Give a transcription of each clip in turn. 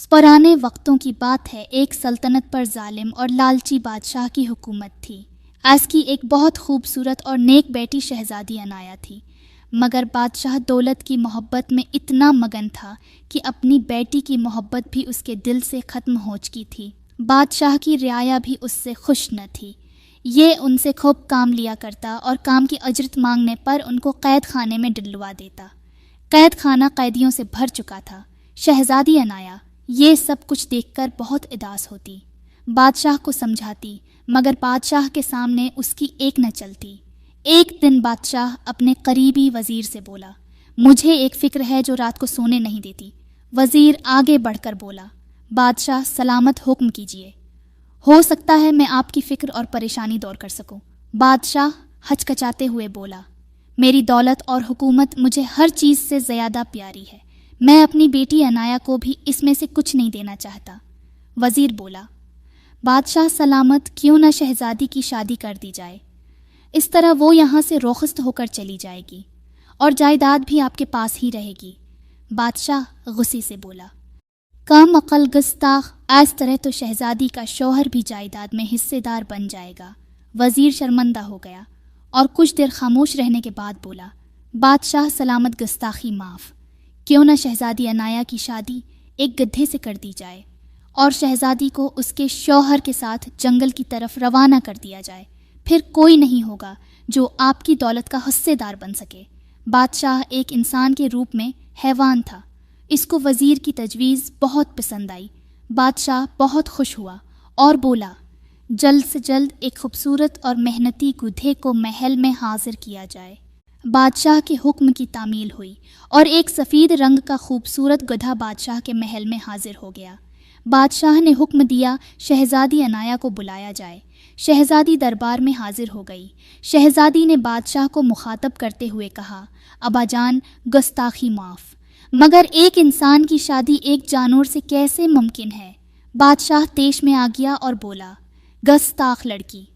पुराने वक्तों की बात है, एक सल्तनत पर जालिम और लालची बादशाह की हुकूमत थी। उसकी एक बहुत खूबसूरत और नेक बेटी शहजादी अनाया थी, मगर बादशाह दौलत की मोहब्बत में इतना मगन था कि अपनी बेटी की मोहब्बत भी उसके दिल से ख़त्म हो चुकी थी। बादशाह की रियाया भी उससे खुश न थी। ये उनसे खूब काम लिया करता और काम की अजरत मांगने पर उनको कैद खाने में डलवा देता। कैद खाना कैदियों से भर चुका था। शहजादी अनाया ये सब कुछ देखकर बहुत उदास होती, बादशाह को समझाती, मगर बादशाह के सामने उसकी एक न चलती। एक दिन बादशाह अपने करीबी वज़ीर से बोला, मुझे एक फ़िक्र है जो रात को सोने नहीं देती। वज़ीर आगे बढ़कर बोला, बादशाह सलामत हुक्म कीजिए, हो सकता है मैं आपकी फ़िक्र और परेशानी दूर कर सकूं। बादशाह हचकचाते हुए बोला, मेरी दौलत और हुकूमत मुझे हर चीज़ से ज़्यादा प्यारी है। मैं अपनी बेटी अनाया को भी इसमें से कुछ नहीं देना चाहता। वज़ीर बोला, बादशाह सलामत, क्यों न शहजादी की शादी कर दी जाए। इस तरह वो यहाँ से रोखस्त होकर चली जाएगी और जायदाद भी आपके पास ही रहेगी। बादशाह गुस्से से बोला, कम अकल गुस्ताख, इस तरह तो शहजादी का शौहर भी जायदाद में हिस्सेदार बन जाएगा। वज़ीर शर्मिंदा हो गया और कुछ देर खामोश रहने के बाद बोला, बादशाह सलामत, गुस्ताखी माफ़। क्यों न शहजादी अनाया की शादी एक गधे से कर दी जाए और शहजादी को उसके शौहर के साथ जंगल की तरफ रवाना कर दिया जाए। फिर कोई नहीं होगा जो आपकी दौलत का हिस्सेदार बन सके। बादशाह एक इंसान के रूप में हैवान था। इसको वज़ीर की तजवीज़ बहुत पसंद आई। बादशाह बहुत खुश हुआ और बोला, जल्द से जल्द एक खूबसूरत और मेहनती गधे को महल में हाजिर किया जाए। बादशाह के हुक्म की तामील हुई और एक सफ़ेद रंग का खूबसूरत गधा बादशाह के महल में हाजिर हो गया। बादशाह ने हुक्म दिया, शहजादी अनाया को बुलाया जाए। शहजादी दरबार में हाजिर हो गई। शहजादी ने बादशाह को मुखातब करते हुए कहा, अबाजान, गुस्ताखी माफ़, मगर एक इंसान की शादी एक जानवर से कैसे मुमकिन है। बादशाह तेश में आ गया और बोला, गुस्ताख लड़की,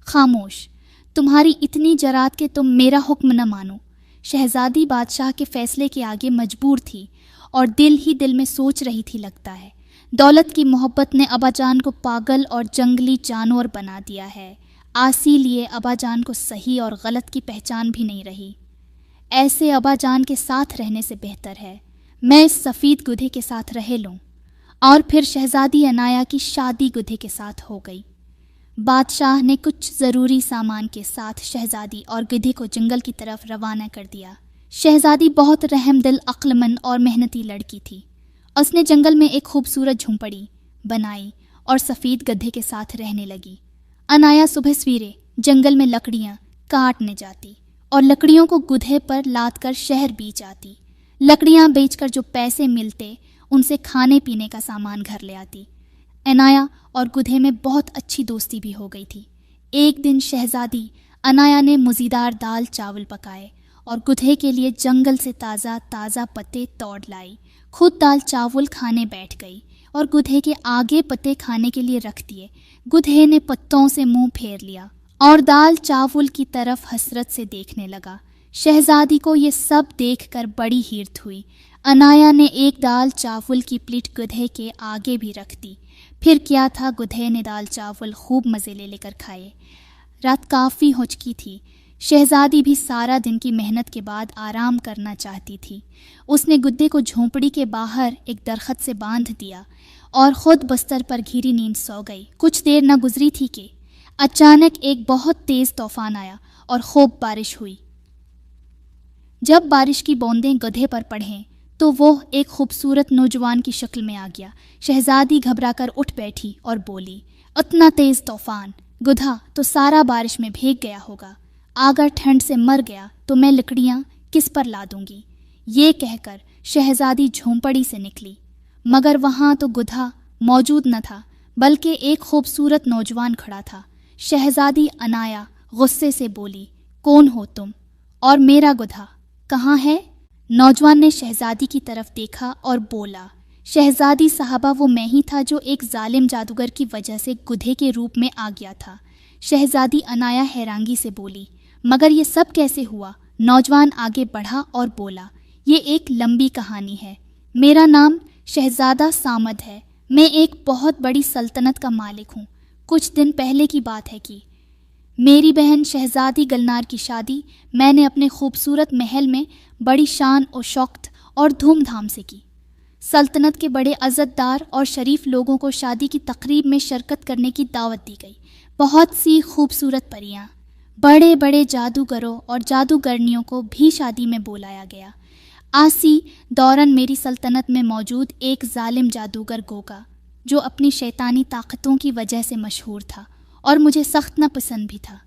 खामोश, तुम्हारी इतनी जरात के तुम मेरा हुक्म न मानो। शहजादी बादशाह के फ़ैसले के आगे मजबूर थी और दिल ही दिल में सोच रही थी, लगता है दौलत की मोहब्बत ने अबाजान को पागल और जंगली जानवर बना दिया है। आसी लिए अबाजान को सही और गलत की पहचान भी नहीं रही। ऐसे अबाजान के साथ रहने से बेहतर है मैं इस सफ़ेद गधे के साथ रह लूँ। और फिर शहजादी अनाया की शादी गधे के साथ हो गई। बादशाह ने कुछ ज़रूरी सामान के साथ शहजादी और गधे को जंगल की तरफ रवाना कर दिया। शहजादी बहुत रहमदिल, अक्लमंद और मेहनती लड़की थी। उसने जंगल में एक खूबसूरत झोंपड़ी बनाई और सफ़ेद गधे के साथ रहने लगी। अनाया सुबह सवेरे जंगल में लकड़ियाँ काटने जाती और लकड़ियों को गधे पर लाद कर शहर बेच आती। लकड़ियाँ बेचकर जो पैसे मिलते उनसे खाने पीने का सामान घर ले आती। अनाया और गधे में बहुत अच्छी दोस्ती भी हो गई थी। एक दिन शहजादी अनाया ने मज़ेदार दाल चावल पकाए और गधे के लिए जंगल से ताज़ा ताज़ा पत्ते तोड़ लाई। खुद दाल चावल खाने बैठ गई और गधे के आगे पत्ते खाने के लिए रख दिए। गधे ने पत्तों से मुंह फेर लिया और दाल चावल की तरफ हसरत से देखने लगा। शहजादी को ये सब देखकर बड़ी हैरत हुई। अनाया ने एक दाल चावल की प्लेट गधे के आगे भी रख दी। फिर क्या था, गधे ने दाल चावल खूब मज़े ले लेकर खाए। रात काफ़ी हो चुकी थी। शहजादी भी सारा दिन की मेहनत के बाद आराम करना चाहती थी। उसने गधे को झोंपड़ी के बाहर एक दरख्त से बांध दिया और ख़ुद बस्तर पर घिरी नींद सो गई। कुछ देर न गुजरी थी कि अचानक एक बहुत तेज़ तूफ़ान आया और खूब बारिश हुई। जब बारिश की बूंदें गधे पर पड़ें तो वो एक खूबसूरत नौजवान की शक्ल में आ गया। शहजादी घबराकर उठ बैठी और बोली, इतना तेज़ तूफ़ान, गधा तो सारा बारिश में भीग गया होगा। अगर ठंड से मर गया तो मैं लकड़ियाँ किस पर ला दूँगी। ये कहकर शहजादी झोंपड़ी से निकली, मगर वहाँ तो गधा मौजूद न था, बल्कि एक खूबसूरत नौजवान खड़ा था। शहजादी अनाया गुस्से से बोली, कौन हो तुम और मेरा गधा कहाँ है? नौजवान ने शहजादी की तरफ देखा और बोला, शहजादी साहबा, वो मैं ही था जो एक जालिम जादूगर की वजह से गधे के रूप में आ गया था। शहजादी अनाया हैरांगी से बोली, मगर ये सब कैसे हुआ? नौजवान आगे बढ़ा और बोला, ये एक लंबी कहानी है। मेरा नाम शहज़ादा सामद है। मैं एक बहुत बड़ी सल्तनत का मालिक हूँ। कुछ दिन पहले की बात है कि मेरी बहन शहज़ादी गलनार की शादी मैंने अपने खूबसूरत महल में बड़ी शान और शौकत और धूमधाम से की। सल्तनत के बड़े अज़्ज़तदार और शरीफ लोगों को शादी की तकरीब में शिरकत करने की दावत दी गई। बहुत सी खूबसूरत परियां, बड़े बड़े जादूगरों और जादूगरनियों को भी शादी में बुलाया गया। आसी दौरान मेरी सल्तनत में मौजूद एक जालिम जादूगर गोगा, जो अपनी शैतानी ताकतों की वजह से मशहूर था और मुझे सख्त नापसंद भी था।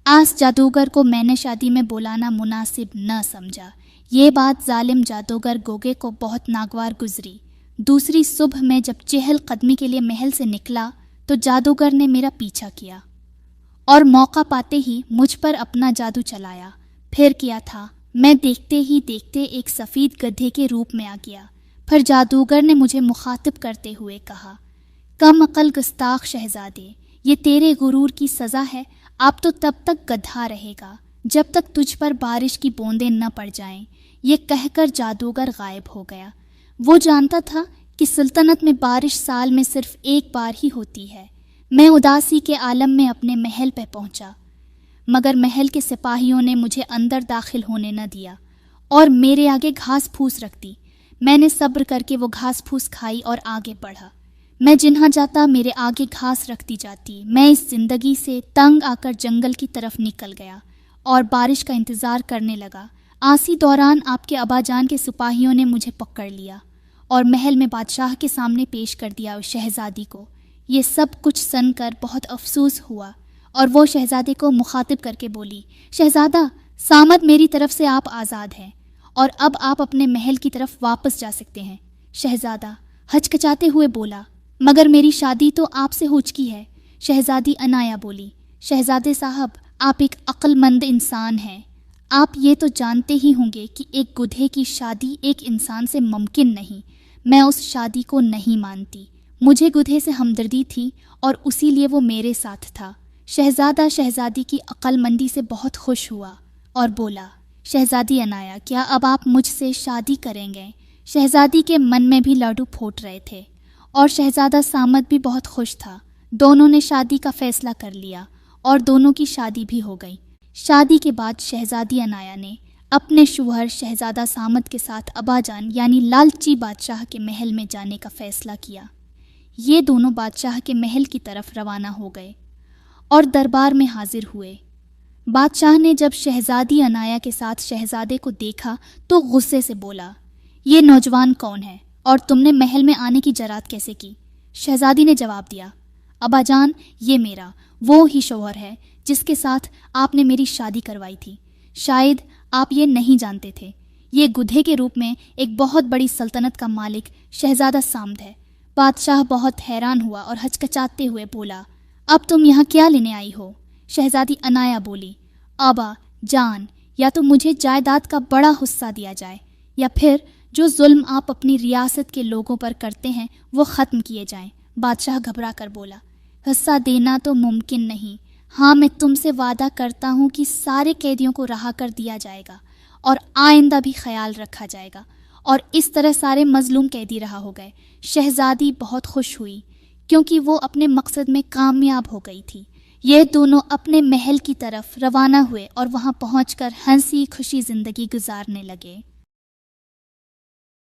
आस जादूगर को मैंने शादी में बुलाना मुनासिब न समझा। ये बात जालिम जादूगर गोगे को बहुत नागवार गुजरी। दूसरी सुबह में जब चहल कदमी के लिए महल से निकला तो जादूगर ने मेरा पीछा किया और मौका पाते ही मुझ पर अपना जादू चलाया। फिर किया था, मैं देखते ही देखते एक सफ़ेद गधे के रूप में आ गया। फिर जादूगर ने मुझे मुखातिब करते हुए कहा, कम अकल गुस्ताख शहजादे, ये तेरे गुरूर की सज़ा है। आप तो तब तक गधा रहेगा जब तक तुझ पर बारिश की बूंदें न पड़ जाएं। ये कहकर जादूगर गायब हो गया। वो जानता था कि सल्तनत में बारिश साल में सिर्फ एक बार ही होती है। मैं उदासी के आलम में अपने महल पर पहुंचा, मगर महल के सिपाहियों ने मुझे अंदर दाखिल होने न दिया और मेरे आगे घास फूस रख दी। मैंने सब्र करके वो घास फूस खाई और आगे बढ़ा। मैं जिन्हां जाता मेरे आगे घास रखती जाती। मैं इस ज़िंदगी से तंग आकर जंगल की तरफ निकल गया और बारिश का इंतज़ार करने लगा। आसी दौरान आपके अबाजान के सिपाहियों ने मुझे पकड़ लिया और महल में बादशाह के सामने पेश कर दिया उस शहज़ादी को। ये सब कुछ सुनकर बहुत अफसोस हुआ और वो शहज़ादे को मुखातिब करके बोली, शहज़ादा सामद, मेरी तरफ से आप आज़ाद हैं और अब आप अपने महल की तरफ वापस जा सकते हैं। शहज़ादा हचकचाते हुए बोला, मगर मेरी शादी तो आपसे हो चुकी है। शहज़ादी अनाया बोली, शहज़ादे साहब, आप एक अक्लमंद इंसान हैं। आप ये तो जानते ही होंगे कि एक गुधे की शादी एक इंसान से मुमकिन नहीं। मैं उस शादी को नहीं मानती। मुझे गुधे से हमदर्दी थी और उसी लिए वो मेरे साथ था। शहज़ादा शहज़ादी की अक्लमंदी से बहुत खुश हुआ और बोला, शहज़ादी अनाया, क्या अब आप मुझसे शादी करेंगे? शहज़ादी के मन में भी लाडू फूट रहे थे और शहज़ादा सामद भी बहुत खुश था। दोनों ने शादी का फ़ैसला कर लिया और दोनों की शादी भी हो गई। शादी के बाद शहज़ादी अनाया ने अपने शौहर शहज़ादा सामद के साथ अबाजान यानी लालची बादशाह के महल में जाने का फ़ैसला किया। ये दोनों बादशाह के महल की तरफ रवाना हो गए और दरबार में हाजिर हुए। बादशाह ने जब शहज़ादी अनाया के साथ शहज़ादे को देखा तो गुस्से से बोला, ये नौजवान कौन है और तुमने महल में आने की जरात कैसे की? शहज़ादी ने जवाब दिया, अबाजान, ये मेरा वो ही शौहर है जिसके साथ आपने मेरी शादी करवाई थी। शायद आप ये नहीं जानते थे, ये गुधे के रूप में एक बहुत बड़ी सल्तनत का मालिक शहज़ादा सामद है। बादशाह बहुत हैरान हुआ और हचकचाते हुए बोला, अब तुम यहाँ क्या लेने आई हो? शहज़ादी अनाया बोली, आबा जान, या तो मुझे जायदाद का बड़ा हिस्सा दिया जाए या फिर जो जुल्म आप अपनी रियासत के लोगों पर करते हैं वो ख़त्म किए जाएं। बादशाह घबरा कर बोला, हिस्सा देना तो मुमकिन नहीं। हाँ, मैं तुमसे वादा करता हूँ कि सारे कैदियों को रहा कर दिया जाएगा और आइंदा भी ख्याल रखा जाएगा। और इस तरह सारे मजलूम कैदी रहा हो गए। शहज़ादी बहुत खुश हुई क्योंकि वो अपने मकसद में कामयाब हो गई थी। ये दोनों अपने महल की तरफ रवाना हुए और वहाँ पहुँचकर हंसी खुशी ज़िंदगी गुजारने लगे।